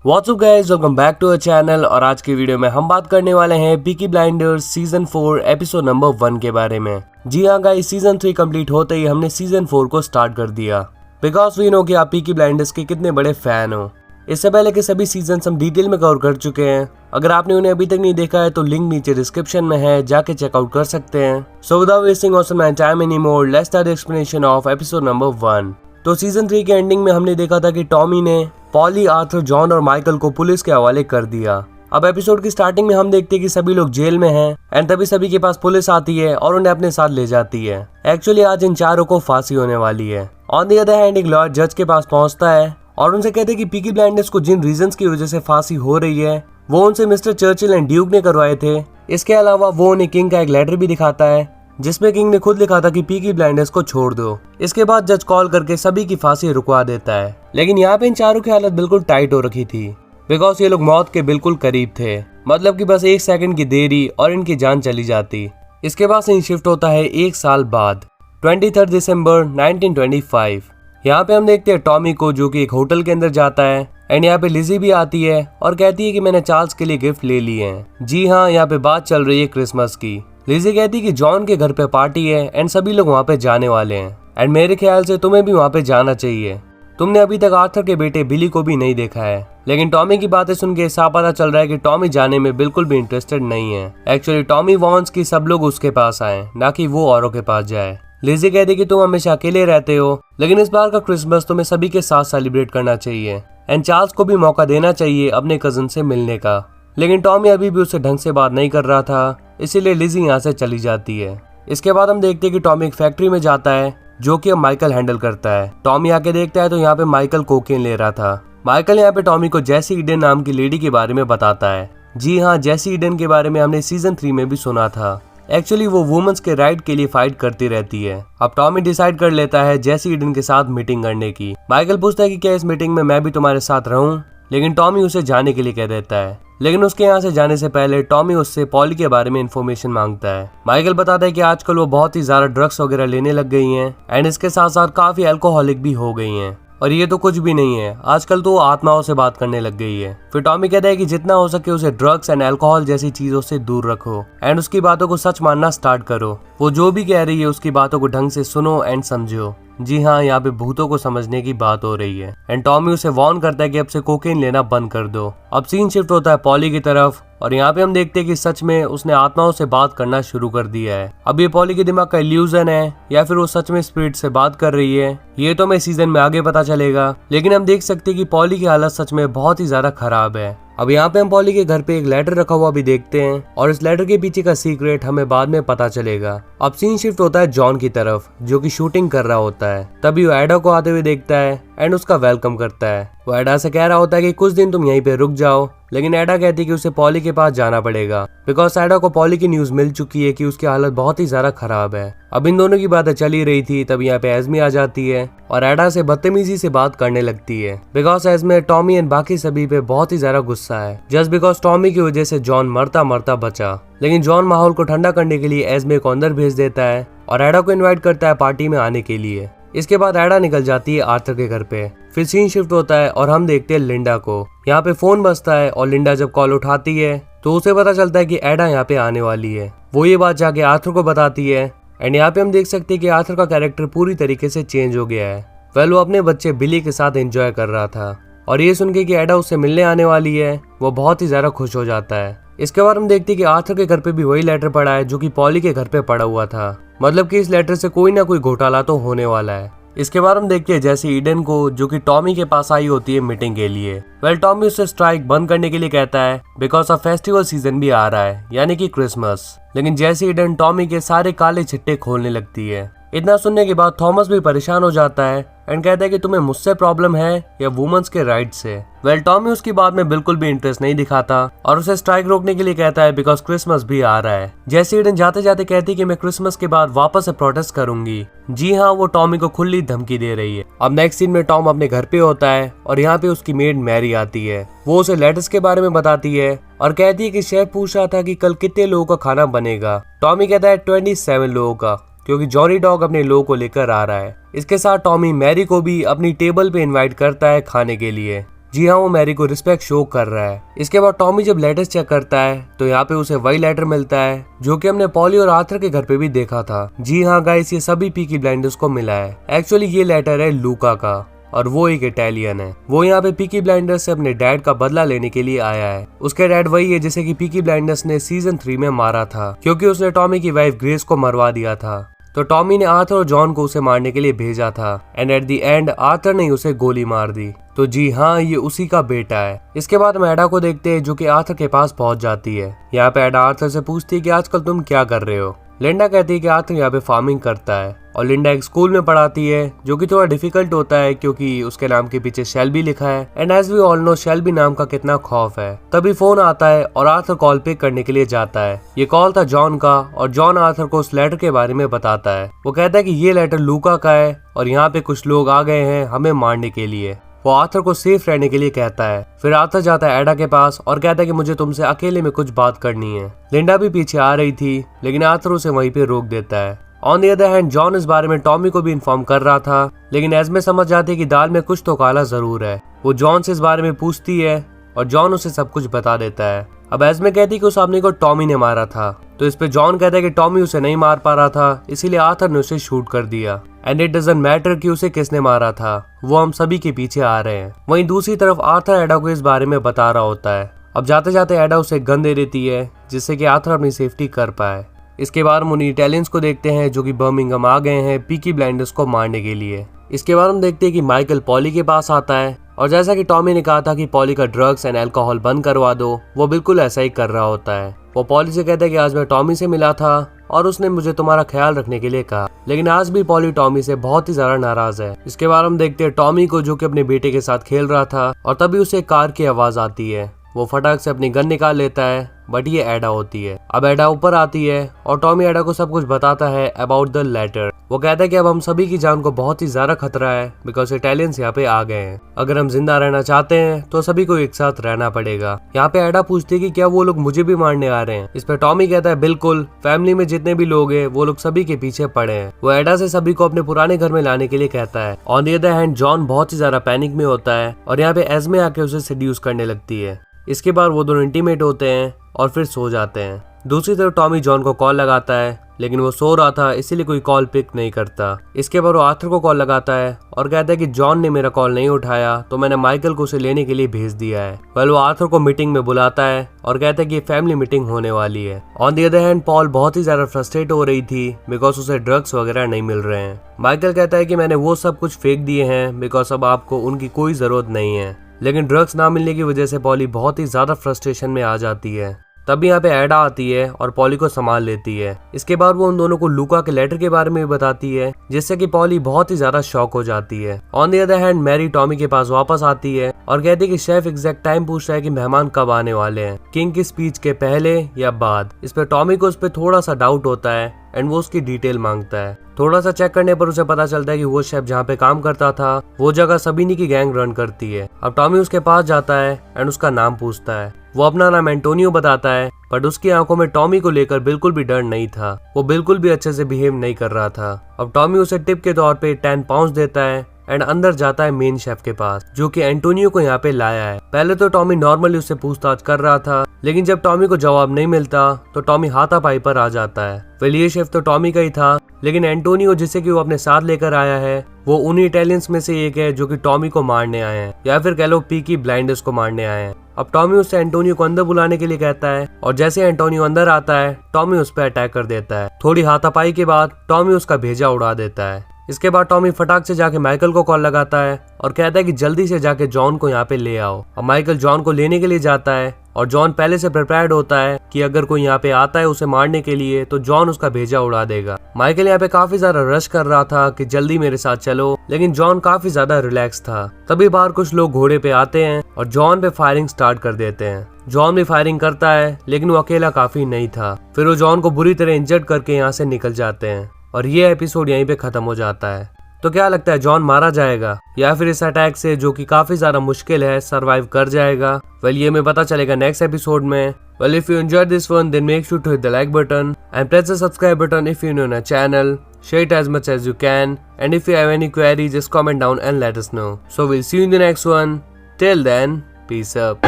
What's up guys, welcome back to our channel. और आज की वीडियो में हम बात करने वाले हैं Peaky blinders season 4 episode number 1 के बारे में। जी हाँ गाइस, सीजन 3 कंप्लीट होते ही हमने सीजन 4 को स्टार्ट कर दिया बिकॉज वी नो कि आप पीकी ब्लाइंडर्स के कितने बड़े फैन हो। इससे पहले के सभी सीजन हम डिटेल में कवर कर चुके हैं। अगर आपने उन्हें अभी तक नहीं देखा है तो लिंक नीचे डिस्क्रिप्शन में है, जाके चेकआउट कर सकते हैं। So without wasting of my time anymore, let's start the explanation of episode number 1। तो सीजन 3 के एंडिंग में हमने देखा था कि टॉमी ने पॉली, आर्थर, जॉन और माइकल को पुलिस के हवाले कर दिया। अब एपिसोड की स्टार्टिंग में हम देखते हैं कि सभी लोग जेल में हैं एंड तभी सभी के पास पुलिस आती है और उन्हें अपने साथ ले जाती है। एक्चुअली आज इन चारों को फांसी होने वाली है। ऑन द अदर हैंड एक लॉयर जज के पास पहुंचता है और उनसे कहते हैं कि पीकी ब्लाइंडर्स को जिन रीजंस की वजह से फांसी हो रही है वो उनसे मिस्टर चर्चिल एंड ड्यूक ने करवाए थे। इसके अलावा वो उन्हें किंग का एक लेटर भी दिखाता है जिसमें किंग ने खुद लिखा था कि पीकी ब्लाइंडर्स को छोड़ दो। इसके बाद जज कॉल करके सभी की फांसी रुकवा देता है। लेकिन यहाँ पे इन चारों की हालत बिल्कुल टाइट हो रखी थी बिकॉज ये लोग मौत के बिल्कुल करीब थे। मतलब कि बस 1 सेकंड की देरी और इनकी जान चली जाती। इसके बाद सीन शिफ्ट होता है 1 साल बाद, 23 दिसंबर 1925। यहाँ पे हम देखते हैं टॉमी को जो कि एक होटल के अंदर जाता है एंड यहाँ पे लिजी भी आती है और कहती है कि मैंने चार्ल्स के लिए गिफ्ट ले लिए हैं। जी हाँ, यहाँ पे बात चल रही है क्रिसमस की। लिजी कहती है कि जॉन के घर पे पार्टी है एंड सभी लोग वहाँ पे जाने वाले हैं एंड मेरे ख्याल से तुम्हें भी वहाँ पे जाना चाहिए। तुमने अभी तक आर्थर के बेटे बिली को भी नहीं देखा है। लेकिन टॉमी की बातें सुन के साफ पता चल रहा है कि टॉमी जाने में बिल्कुल भी इंटरेस्टेड नहीं है। एक्चुअली टॉमी वांट्स कि सब लोग उसके पास आए, ना कि वो औरों के पास जाए। लिजी कहती कि तुम हमेशा अकेले रहते हो लेकिन इस बार का क्रिसमस तुम्हें सभी के साथ सेलिब्रेट करना चाहिए एंड चार्ल्स को भी मौका देना चाहिए अपने कजन से मिलने का। लेकिन टॉमी अभी भी उससे ढंग से बात नहीं कर रहा था, इसीलिए लिजी यहाँ से चली जाती है। इसके बाद हम देखते हैं कि टॉमी एक फैक्ट्री में जाता है जो कि अब माइकल हैंडल करता है। टॉमी आके देखता है तो यहाँ पे माइकल कोकेन ले रहा था। माइकल यहाँ पे टॉमी को जेसी ईडन नाम की लेडी के बारे में बताता है। जी हाँ, जेसी ईडन के बारे में हमने सीजन 3 में भी सुना था। एक्चुअली वो वुमेन्स के राइट के लिए फाइट करती रहती है। अब टॉमी डिसाइड कर लेता है जेसी ईडन के साथ मीटिंग करने की। माइकल पूछता है कि क्या इस मीटिंग में मैं भी तुम्हारे साथ रहूं, लेकिन टॉमी उसे जाने के लिए कह देता है। लेकिन उसके यहाँ से जाने से पहले टॉमी उससे पॉली के बारे में इन्फॉर्मेशन मांगता है। माइकल बताता है कि आजकल वो बहुत ही ज्यादा ड्रग्स वगैरह लेने लग गई हैं एंड इसके साथ साथ काफी अल्कोहलिक भी हो गई हैं। और ये तो कुछ भी नहीं है, आजकल तो वो आत्माओं से बात करने लग गई है। फिर टॉमी कहता है कि जितना हो सके उसे ड्रग्स एंड अल्कोहल जैसी चीजों से दूर रखो एंड उसकी बातों को सच मानना स्टार्ट करो। वो जो भी कह रही है उसकी बातों को ढंग से सुनो एंड समझो। जी हाँ, यहाँ पे भूतों को समझने की बात हो रही है एंड टॉमी उसे वार्न करता है कि अब से कोकेन लेना बंद कर दो। अब सीन शिफ्ट होता है पॉली की तरफ और यहाँ पे हम देखते हैं कि सच में उसने आत्माओं से बात करना शुरू कर दिया है। अब ये पॉली के दिमाग का इल्यूजन है या फिर वो सच में स्पिरिट से बात कर रही है, ये तो हमें सीजन में आगे पता चलेगा। लेकिन हम देख सकते हैं कि पॉली की हालत सच में बहुत ही ज्यादा खराब है। अब यहाँ पे हम पॉली के घर पे एक लेटर रखा हुआ भी देखते हैं और इस लेटर के पीछे का सीक्रेट हमें बाद में पता चलेगा। अब सीन शिफ्ट होता है जॉन की तरफ जो कि शूटिंग कर रहा होता है। तभी वो एडा को आते हुए देखता है एंड उसका वेलकम करता है। वो एडा से कह रहा होता है कि कुछ दिन तुम यहीं पे रुक जाओ, लेकिन एडा कहती है कि उसे पॉली के पास जाना पड़ेगा बिकॉज एडा को पॉली की न्यूज मिल चुकी है कि उसकी हालत बहुत ही ज्यादा खराब है। अब इन दोनों की बातें चली रही थी तब यहाँ पे एस्मी आ जाती है और एडा से बदतमीजी से बात करने लगती है बिकॉज एस्मी, टॉमी एंड बाकी सभी पे बहुत ही ज्यादा गुस्सा है जस्ट बिकॉज टॉमी की वजह से जॉन मरता मरता बचा। लेकिन जॉन माहौल को ठंडा करने के लिए एस्मी को अंदर भेज देता है और एडा को इन्वाइट करता है पार्टी में आने के लिए। इसके बाद एडा निकल जाती है आर्थर के घर पे। फिर सीन शिफ्ट होता है और हम देखते हैं लिंडा को। यहाँ पे फोन बजता है और लिंडा जब कॉल उठाती है तो उसे पता चलता है कि एडा यहाँ पे आने वाली है। वो ये बात जाके आर्थर को बताती है एंड यहाँ पे हम देख सकते हैं कि आर्थर का कैरेक्टर पूरी तरीके से चेंज हो गया है। वो अपने बच्चे बिली के साथ एंजॉय कर रहा था और ये सुन के कि एडा उससे मिलने आने वाली है वो बहुत ही ज्यादा खुश हो जाता है। इसके बाद हम देखते हैं कि आर्थर के घर पे भी वही लेटर पड़ा है जो कि पॉली के घर पे पड़ा हुआ था। मतलब कि इस लेटर से कोई ना कोई घोटाला तो होने वाला है। इसके बाद हम देखते हैं जैसे ईडन को जो कि टॉमी के पास आई होती है मीटिंग के लिए। टॉमी उससे स्ट्राइक बंद करने के लिए कहता है बिकॉज ऑफ फेस्टिवल सीजन भी आ रहा है यानी कि क्रिसमस। लेकिन जैसे ईडन टॉमी के सारे काले छिट्टे खोलने लगती है। इतना सुनने के बाद थॉमस भी परेशान हो जाता है एंड कहता है कि तुम्हें मुझसे प्रॉब्लम है या वुमेन्स के राइट से। टॉमी उसकी बात में बिल्कुल भी इंटरेस्ट नहीं दिखाता और उसे स्ट्राइक रोकने के लिए कहता है बिकॉज क्रिसमस भी आ रहा है। जैसे ईडन जाते जाते कहती है कि मैं क्रिसमस के बाद वापस से प्रोटेस्ट करूंगी। जी हाँ, वो टॉमी को खुली धमकी दे रही है। अब नेक्स्ट सीन में टॉम अपने घर पे होता है और यहाँ पे उसकी मेड मैरी आती है। वो उसे लेटर्स के बारे में बताती है और कहती है कि शेफ पूछ रहा था कि कल कितने लोगों का खाना बनेगा। टॉमी कहता है 27 लोगों का, क्योंकि जॉनी डॉग अपने लोगों को लेकर आ रहा है। इसके साथ टॉमी मैरी को भी अपनी टेबल पे इनवाइट करता है खाने के लिए। जी हाँ, वो मैरी को रिस्पेक्ट शो कर रहा है। इसके बाद टॉमी जब लेटर्स चेक करता है तो यहाँ पे उसे वही लेटर मिलता है जो कि हमने पॉली और आर्थर के घर पे भी देखा था। जी हाँ गाइस, ये सभी पीकी ब्लाइंडर्स को मिला है। एक्चुअली ये लेटर है लूका का और वो एक इटालियन है। वो यहाँ पे पीकी ब्लाइंडर्स से अपने डैड का बदला लेने के लिए आया है। उसके डैड वही है जिसे कि पीकी ब्लाइंडर्स ने सीजन 3 में मारा था, क्योंकि उसने टॉमी की वाइफ ग्रेस को मरवा दिया था। तो टॉमी ने आर्थर और जॉन को उसे मारने के लिए भेजा था and at the end Arthur ने उसे गोली मार दी। तो जी हाँ, ये उसी का बेटा है। इसके बाद हम एडा को देखते हैं जो कि आर्थर के पास पहुंच जाती है। यहाँ पे एडा आर्थर से पूछती है कि आजकल तुम क्या कर रहे हो। लिंडा कहती है कि आर्थर यहाँ पे फार्मिंग करता है और लिंडा एक स्कूल में पढ़ाती है जो कि थोड़ा डिफिकल्ट होता है क्योंकि उसके नाम के पीछे शेल्बी लिखा है and as we all know Shelby नाम का कितना खौफ है। तभी फोन आता है और आर्थर कॉल पिक करने के लिए जाता है। ये कॉल था जॉन का और जॉन आर्थर को उस लेटर के बारे में बताता है। वो कहता है कि ये लेटर लूका का है और यहाँ पे कुछ लोग आ गए हैं हमें मारने के लिए। वो आर्थर को सेफ रहने के लिए कहता है। फिर आर्थर जाता है एडा के पास और कहता है कि मुझे तुमसे अकेले में कुछ बात करनी है। लिंडा भी पीछे आ रही थी लेकिन आर्थर उसे वहीं पे रोक देता है। On the other hand John इस बारे में टॉमी को भी इन्फॉर्म कर रहा था, लेकिन एस्मे समझ जाती है कि दाल में कुछ तो काला जरूर है। वो जॉन से इस बारे में पूछती है और जॉन उसे सब कुछ बता देता है। अब एस्मे कहती है कि उस आदमी को टॉमी ने मारा था, तो इस पे जॉन कहता है कि टॉमी उसे नहीं मार पा रहा था, इसीलिए आर्थर ने उसे शूट कर दिया एंड इट डजंट मैटर कि उसे किसने मारा था, वो हम सभी के पीछे आ रहे हैं। वहीं दूसरी तरफ आर्थर एडा को इस बारे में बता रहा होता है। अब जाते जाते एडा उसे गन दे देती है जिससे कि आर्थर अपनी सेफ्टी कर पाए। इसके बाद हम उन इटालियंस को देखते हैं जो कि बर्मिंघम आ गए हैं पीकी ब्लाइंडर्स को मारने के लिए। इसके बाद हम देखते हैं कि माइकल पॉली के पास आता है और जैसा कि टॉमी ने कहा था कि पॉली का ड्रग्स एंड अल्कोहल बंद करवा दो, वो बिल्कुल ऐसा ही कर रहा होता है। वो पॉली से कहता है कि आज मैं टॉमी से मिला था और उसने मुझे तुम्हारा ख्याल रखने के लिए कहा, लेकिन आज भी पॉली टॉमी से बहुत ही ज्यादा नाराज है। इसके बाद हम देखते हैं टॉमी को जो कि अपने बेटे के साथ खेल रहा था और तभी उसे कार की आवाज आती है। वो फटाक से अपनी गन निकाल लेता है, बट ये एडा होती है। अब एडा ऊपर आती है और टॉमी एडा को सब कुछ बताता है अबाउट द लेटर। वो कहता है कि अब हम सभी की जान को बहुत ही ज्यादा खतरा है बिकॉज इटालियंस यहाँ पे आ गए हैं। अगर हम जिंदा रहना चाहते हैं तो सभी को एक साथ रहना पड़ेगा। यहाँ पे एडा पूछती है कि क्या वो लोग मुझे भी मारने आ रहे हैं। इस पे टॉमी कहता है बिल्कुल, फैमिली में जितने भी लोग हैं वो लोग सभी के पीछे पड़े हैं। वो एडा से सभी को अपने पुराने घर में लाने के लिए कहता है। On the other hand John बहुत ही ज्यादा पैनिक में होता है और यहाँ पे एस्मे आके उसे सेड्यूस करने लगती है। इसके बाद वो दोनों इंटीमेट होते हैं और फिर सो जाते हैं। दूसरी तरफ टॉमी जॉन को कॉल लगाता है लेकिन वो सो रहा था इसीलिए कोई कॉल पिक नहीं करता। इसके बाद वो आर्थर को कॉल लगाता है और कहता है कि जॉन ने मेरा कॉल नहीं उठाया तो मैंने माइकल को उसे लेने के लिए भेज दिया है। वो आर्थर को मीटिंग में बुलाता है और कहता है कि फैमिली मीटिंग होने वाली है। On the other hand Paul बहुत ही ज्यादा फ्रस्ट्रेट हो रही थी बिकॉज उसे ड्रग्स वगैरह नहीं मिल रहे हैं। माइकल कहता है कि मैंने वो सब कुछ फेंक दिए हैं बिकॉज अब आपको उनकी कोई जरूरत नहीं है, लेकिन ड्रग्स ना मिलने की वजह से पॉली बहुत ही ज्यादा फ्रस्ट्रेशन में आ जाती है। तभी यहाँ पे एडा आती है और पॉली को संभाल लेती है। इसके बाद वो उन दोनों को लूका के लेटर के बारे में भी बताती है जिससे कि पॉली बहुत ही ज्यादा शॉक हो जाती है। On the other hand Mary Tommy के पास वापस आती है और कहती है कि शेफ एग्जैक्ट टाइम पूछ रहा है कि मेहमान कब आने वाले हैं, किंग की स्पीच के पहले या बाद। इस पे टॉमी को उस पर थोड़ा सा डाउट होता है एंड वो उसकी डिटेल मांगता है। थोड़ा सा चेक करने पर उसे पता चलता है कि वो शेफ जहाँ पे काम करता था वो जगह सबीनी की गैंग रन करती है। अब टॉमी उसके पास जाता है एंड उसका नाम पूछता है। वो अपना नाम एंटोनियो बताता है, बट उसकी आंखों में टॉमी को लेकर बिल्कुल भी डर नहीं था। वो बिल्कुल भी अच्छे से बिहेव नहीं कर रहा था। अब टॉमी उसे टिप के तौर पे 10 पाउंड देता है एंड अंदर जाता है मेन शेफ के पास जो कि एंटोनियो को यहाँ पे लाया है। पहले तो टॉमी नॉर्मली उससे पूछताछ कर रहा था, लेकिन जब टॉमी को जवाब नहीं मिलता तो टॉमी हाथापाई पर आ जाता है। वेल ये शेफ तो टॉमी का ही था, लेकिन एंटोनियो जिसे कि वो अपने साथ लेकर आया है वो उन इटालियंस में से एक है जो कि टॉमी को मारने आए हैं, या फिर कह लो पीकी ब्लाइंडर्स को मारने आए हैं। अब टॉमी उससे एंटोनियो को अंदर बुलाने के लिए कहता है और जैसे एंटोनियो अंदर आता है टॉमी उस पर अटैक कर देता है। थोड़ी हाथापाई के बाद टॉमी उसका भेजा उड़ा देता है। इसके बाद टॉमी फटाक से जाके माइकल को कॉल लगाता है और कहता है कि जल्दी से जाके जॉन को यहाँ पे ले आओ। अब माइकल जॉन को लेने के लिए जाता है और जॉन पहले से प्रिपेयर्ड होता है कि अगर कोई यहाँ पे आता है उसे मारने के लिए तो जॉन उसका भेजा उड़ा देगा। माइकल यहाँ पे काफी ज्यादा रश कर रहा था कि जल्दी मेरे साथ चलो, लेकिन जॉन काफी ज्यादा रिलैक्स था। तभी बाहर कुछ लोग घोड़े पे आते हैं और जॉन पे फायरिंग स्टार्ट कर देते हैं। जॉन भी फायरिंग करता है लेकिन वो अकेला काफी नहीं था। फिर वो जॉन को बुरी तरह इंजर्ड करके यहाँ से निकल जाते हैं और ये एपिसोड यहीं पे खत्म हो जाता है। तो क्या लगता है, जॉन मारा जाएगा या फिर इस अटैक से जो कि काफी ज्यादा मुश्किल है सरवाइव कर जाएगा? वेल ये हमें पता चलेगा नेक्स्ट एपिसोड में। Well, if you enjoyed this one, then make sure to hit the like button and press the subscribe button if you're new on our channel. Share it as much as you can, and if you have any queries, just comment down and let us know. So we'll see you in the next one. Till then, peace up.